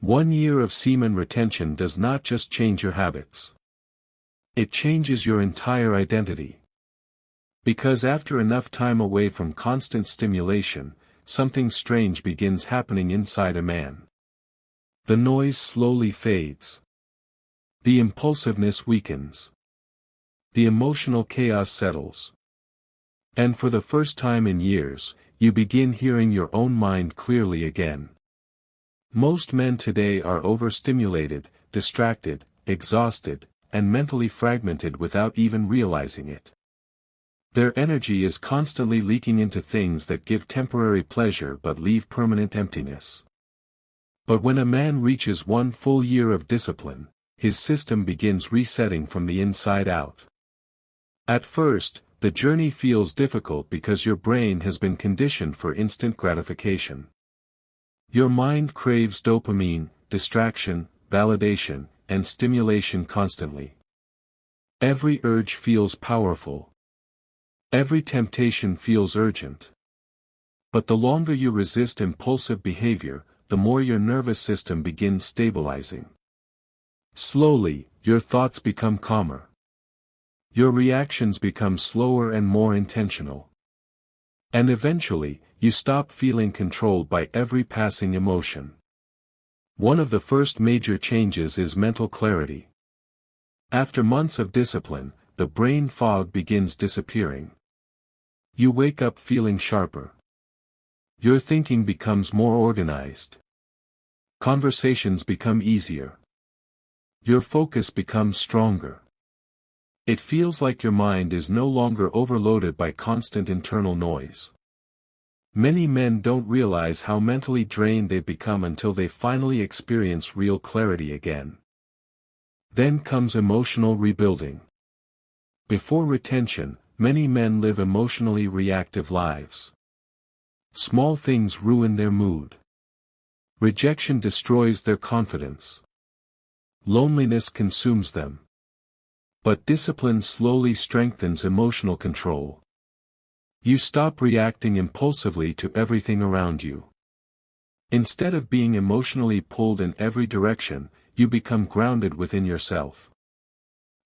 1 year of semen retention does not just change your habits. It changes your entire identity. Because after enough time away from constant stimulation, something strange begins happening inside a man. The noise slowly fades. The impulsiveness weakens. The emotional chaos settles. And for the first time in years, you begin hearing your own mind clearly again. Most men today are overstimulated, distracted, exhausted, and mentally fragmented without even realizing it. Their energy is constantly leaking into things that give temporary pleasure but leave permanent emptiness. But when a man reaches 1 full year of discipline, his system begins resetting from the inside out. At first, the journey feels difficult because your brain has been conditioned for instant gratification. Your mind craves dopamine, distraction, validation, and stimulation constantly. Every urge feels powerful. Every temptation feels urgent. But the longer you resist impulsive behavior, the more your nervous system begins stabilizing. Slowly, your thoughts become calmer. Your reactions become slower and more intentional. And eventually, you stop feeling controlled by every passing emotion. One of the first major changes is mental clarity. After months of discipline, the brain fog begins disappearing. You wake up feeling sharper. Your thinking becomes more organized. Conversations become easier. Your focus becomes stronger. It feels like your mind is no longer overloaded by constant internal noise. Many men don't realize how mentally drained they've become until they finally experience real clarity again. Then comes emotional rebuilding. Before retention, many men live emotionally reactive lives. Small things ruin their mood. Rejection destroys their confidence. Loneliness consumes them. But discipline slowly strengthens emotional control. You stop reacting impulsively to everything around you. Instead of being emotionally pulled in every direction, you become grounded within yourself.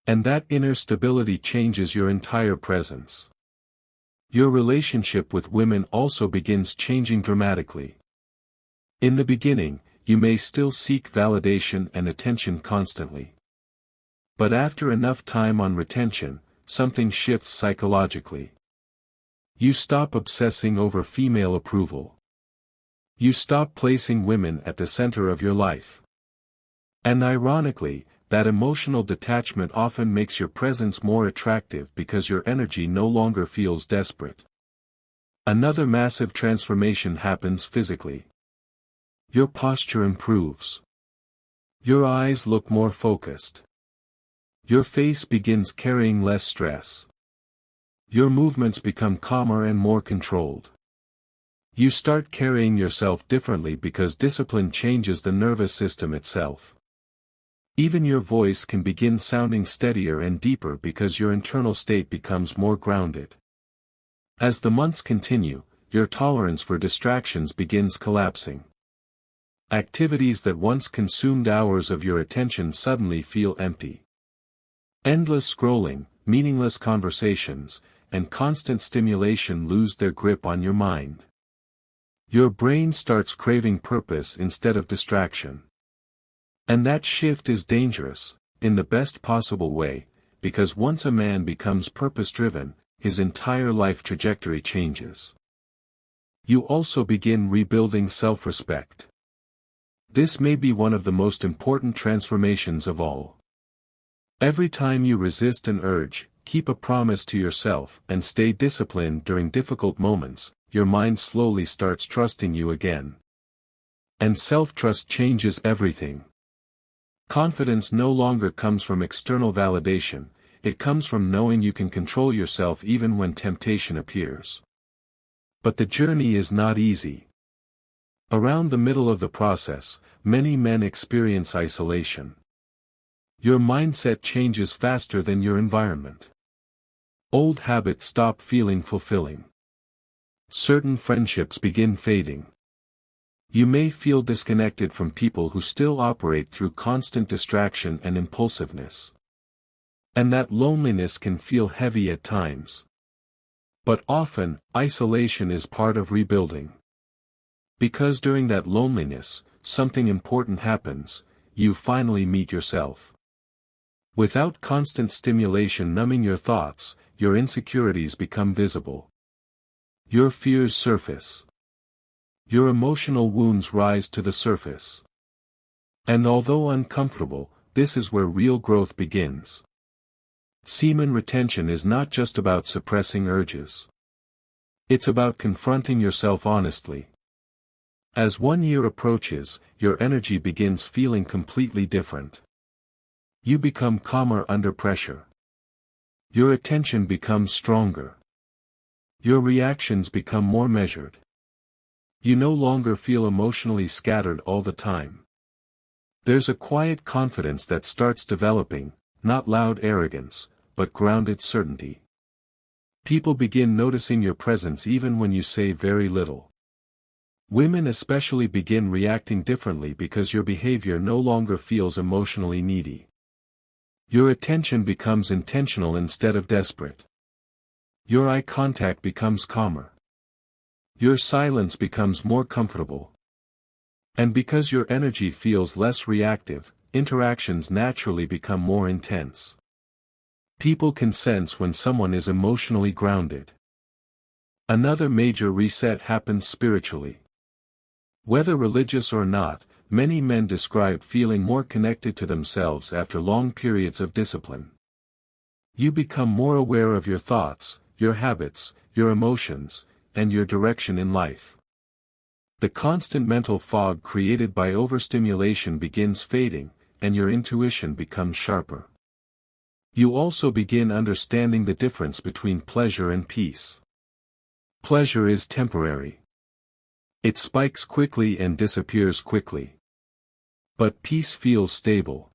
And that inner stability changes your entire presence. Your relationship with women also begins changing dramatically. In the beginning, you may still seek validation and attention constantly. But after enough time on retention, something shifts psychologically. You stop obsessing over female approval. You stop placing women at the center of your life. And ironically, that emotional detachment often makes your presence more attractive because your energy no longer feels desperate. Another massive transformation happens physically. Your posture improves. Your eyes look more focused. Your face begins carrying less stress. Your movements become calmer and more controlled. You start carrying yourself differently because discipline changes the nervous system itself. Even your voice can begin sounding steadier and deeper because your internal state becomes more grounded. As the months continue, your tolerance for distractions begins collapsing. Activities that once consumed hours of your attention suddenly feel empty. Endless scrolling, meaningless conversations, and constant stimulation lose their grip on your mind. Your brain starts craving purpose instead of distraction. And that shift is dangerous, in the best possible way, because once a man becomes purpose-driven, his entire life trajectory changes. You also begin rebuilding self-respect. This may be one of the most important transformations of all. Every time you resist an urge, keep a promise to yourself, and stay disciplined during difficult moments, your mind slowly starts trusting you again. And self-trust changes everything. Confidence no longer comes from external validation, it comes from knowing you can control yourself even when temptation appears. But the journey is not easy. Around the middle of the process, many men experience isolation. Your mindset changes faster than your environment. Old habits stop feeling fulfilling. Certain friendships begin fading. You may feel disconnected from people who still operate through constant distraction and impulsiveness. And that loneliness can feel heavy at times. But often, isolation is part of rebuilding. Because during that loneliness, something important happens, you finally meet yourself. Without constant stimulation numbing your thoughts, your insecurities become visible. Your fears surface. Your emotional wounds rise to the surface. And although uncomfortable, this is where real growth begins. Semen retention is not just about suppressing urges. It's about confronting yourself honestly. As 1 year approaches, your energy begins feeling completely different. You become calmer under pressure. Your attention becomes stronger. Your reactions become more measured. You no longer feel emotionally scattered all the time. There's a quiet confidence that starts developing, not loud arrogance, but grounded certainty. People begin noticing your presence even when you say very little. Women especially begin reacting differently because your behavior no longer feels emotionally needy. Your attention becomes intentional instead of desperate. Your eye contact becomes calmer. Your silence becomes more comfortable. And because your energy feels less reactive, interactions naturally become more intense. People can sense when someone is emotionally grounded. Another major reset happens spiritually. Whether religious or not, many men describe feeling more connected to themselves after long periods of discipline. You become more aware of your thoughts, your habits, your emotions, and your direction in life. The constant mental fog created by overstimulation begins fading, and your intuition becomes sharper. You also begin understanding the difference between pleasure and peace. Pleasure is temporary. It spikes quickly and disappears quickly. But peace feels stable.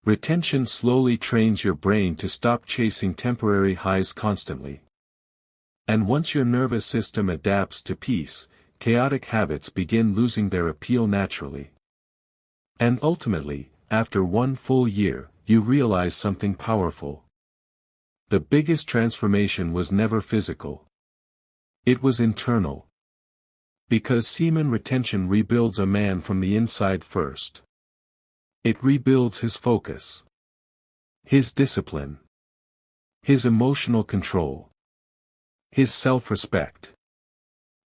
Retention slowly trains your brain to stop chasing temporary highs constantly. And once your nervous system adapts to peace, chaotic habits begin losing their appeal naturally. And ultimately, after 1 full year, you realize something powerful. The biggest transformation was never physical. It was internal. Because semen retention rebuilds a man from the inside first. It rebuilds his focus, his discipline, his emotional control, his self-respect,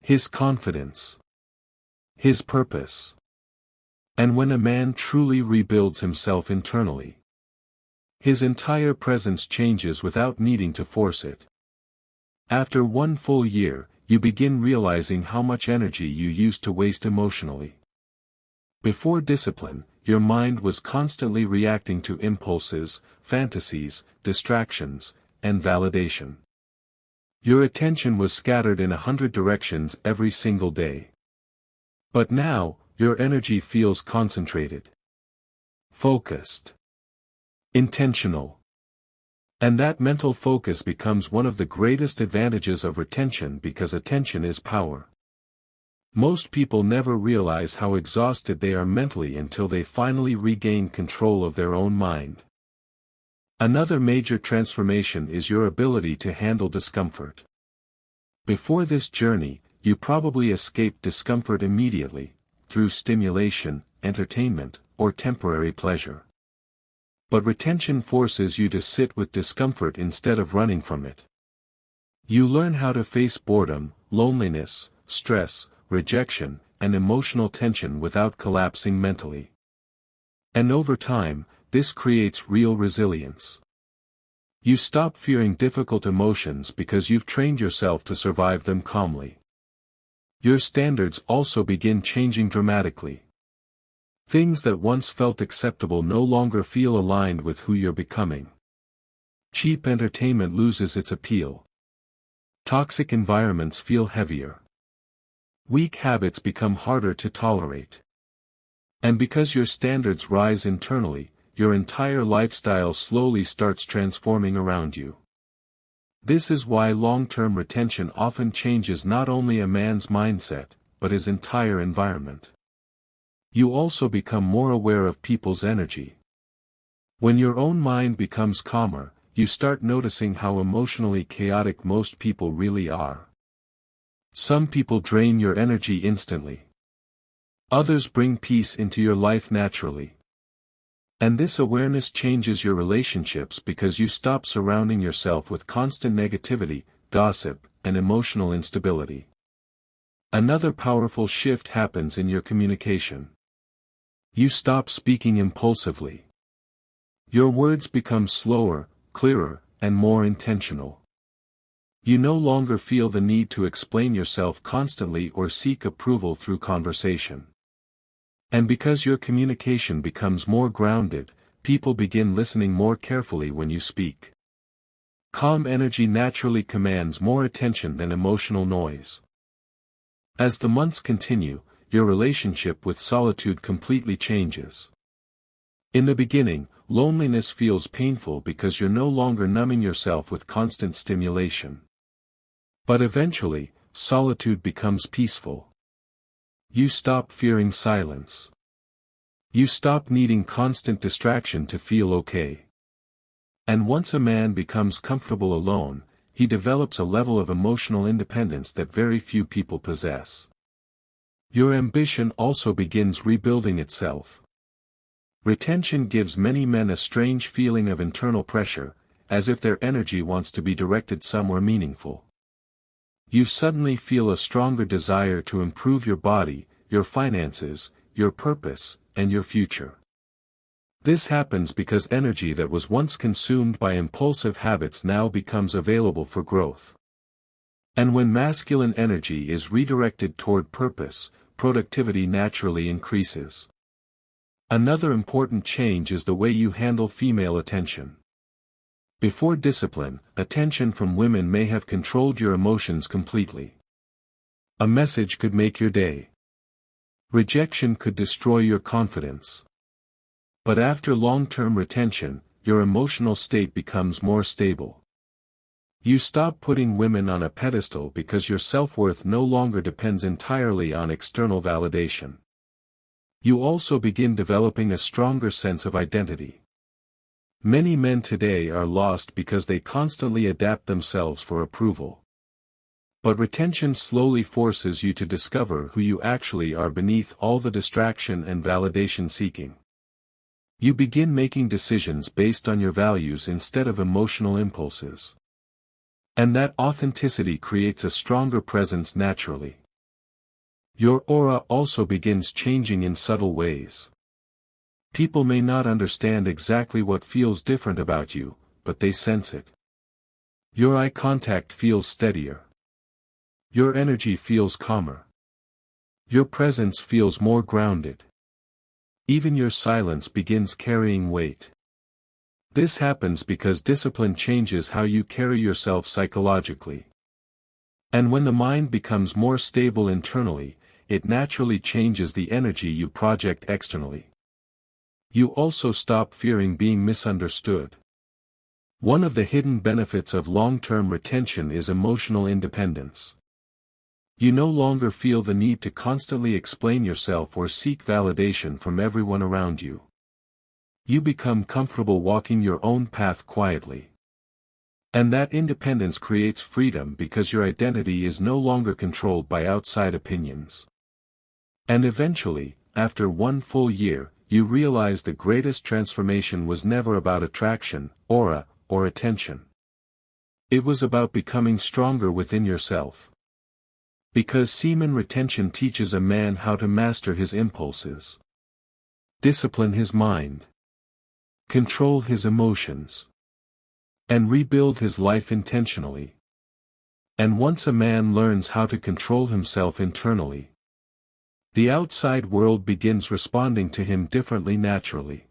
his confidence, his purpose. And when a man truly rebuilds himself internally, his entire presence changes without needing to force it. After 1 full year, you begin realizing how much energy you used to waste emotionally. Before discipline, your mind was constantly reacting to impulses, fantasies, distractions, and validation. Your attention was scattered in 100 directions every single day. But now, your energy feels concentrated, focused, intentional. And that mental focus becomes one of the greatest advantages of retention because attention is power. Most people never realize how exhausted they are mentally until they finally regain control of their own mind. Another major transformation is your ability to handle discomfort. Before this journey, you probably escaped discomfort immediately, through stimulation, entertainment, or temporary pleasure. But retention forces you to sit with discomfort instead of running from it. You learn how to face boredom, loneliness, stress, rejection, and emotional tension without collapsing mentally. And over time, this creates real resilience. You stop fearing difficult emotions because you've trained yourself to survive them calmly. Your standards also begin changing dramatically. Things that once felt acceptable no longer feel aligned with who you're becoming. Cheap entertainment loses its appeal. Toxic environments feel heavier. Weak habits become harder to tolerate. And because your standards rise internally, your entire lifestyle slowly starts transforming around you. This is why long-term retention often changes not only a man's mindset, but his entire environment. You also become more aware of people's energy. When your own mind becomes calmer, you start noticing how emotionally chaotic most people really are. Some people drain your energy instantly. Others bring peace into your life naturally. And this awareness changes your relationships because you stop surrounding yourself with constant negativity, gossip, and emotional instability. Another powerful shift happens in your communication. You stop speaking impulsively. Your words become slower, clearer, and more intentional. You no longer feel the need to explain yourself constantly or seek approval through conversation. And because your communication becomes more grounded, people begin listening more carefully when you speak. Calm energy naturally commands more attention than emotional noise. As the months continue, your relationship with solitude completely changes. In the beginning, loneliness feels painful because you're no longer numbing yourself with constant stimulation. But eventually, solitude becomes peaceful. You stop fearing silence. You stop needing constant distraction to feel okay. And once a man becomes comfortable alone, he develops a level of emotional independence that very few people possess. Your ambition also begins rebuilding itself. Retention gives many men a strange feeling of internal pressure, as if their energy wants to be directed somewhere meaningful. You suddenly feel a stronger desire to improve your body, your finances, your purpose, and your future. This happens because energy that was once consumed by impulsive habits now becomes available for growth. And when masculine energy is redirected toward purpose, productivity naturally increases. Another important change is the way you handle female attention. Before discipline, attention from women may have controlled your emotions completely. A message could make your day. Rejection could destroy your confidence. But after long-term retention, your emotional state becomes more stable. You stop putting women on a pedestal because your self-worth no longer depends entirely on external validation. You also begin developing a stronger sense of identity. Many men today are lost because they constantly adapt themselves for approval. But retention slowly forces you to discover who you actually are beneath all the distraction and validation seeking. You begin making decisions based on your values instead of emotional impulses. And that authenticity creates a stronger presence naturally. Your aura also begins changing in subtle ways. People may not understand exactly what feels different about you, but they sense it. Your eye contact feels steadier. Your energy feels calmer. Your presence feels more grounded. Even your silence begins carrying weight. This happens because discipline changes how you carry yourself psychologically. And when the mind becomes more stable internally, it naturally changes the energy you project externally. You also stop fearing being misunderstood. One of the hidden benefits of long-term retention is emotional independence. You no longer feel the need to constantly explain yourself or seek validation from everyone around you. You become comfortable walking your own path quietly. And that independence creates freedom because your identity is no longer controlled by outside opinions. And eventually, after one full year, you realize the greatest transformation was never about attraction, aura, or attention. It was about becoming stronger within yourself. Because semen retention teaches a man how to master his impulses, discipline his mind, control his emotions, and rebuild his life intentionally. And once a man learns how to control himself internally, the outside world begins responding to him differently naturally.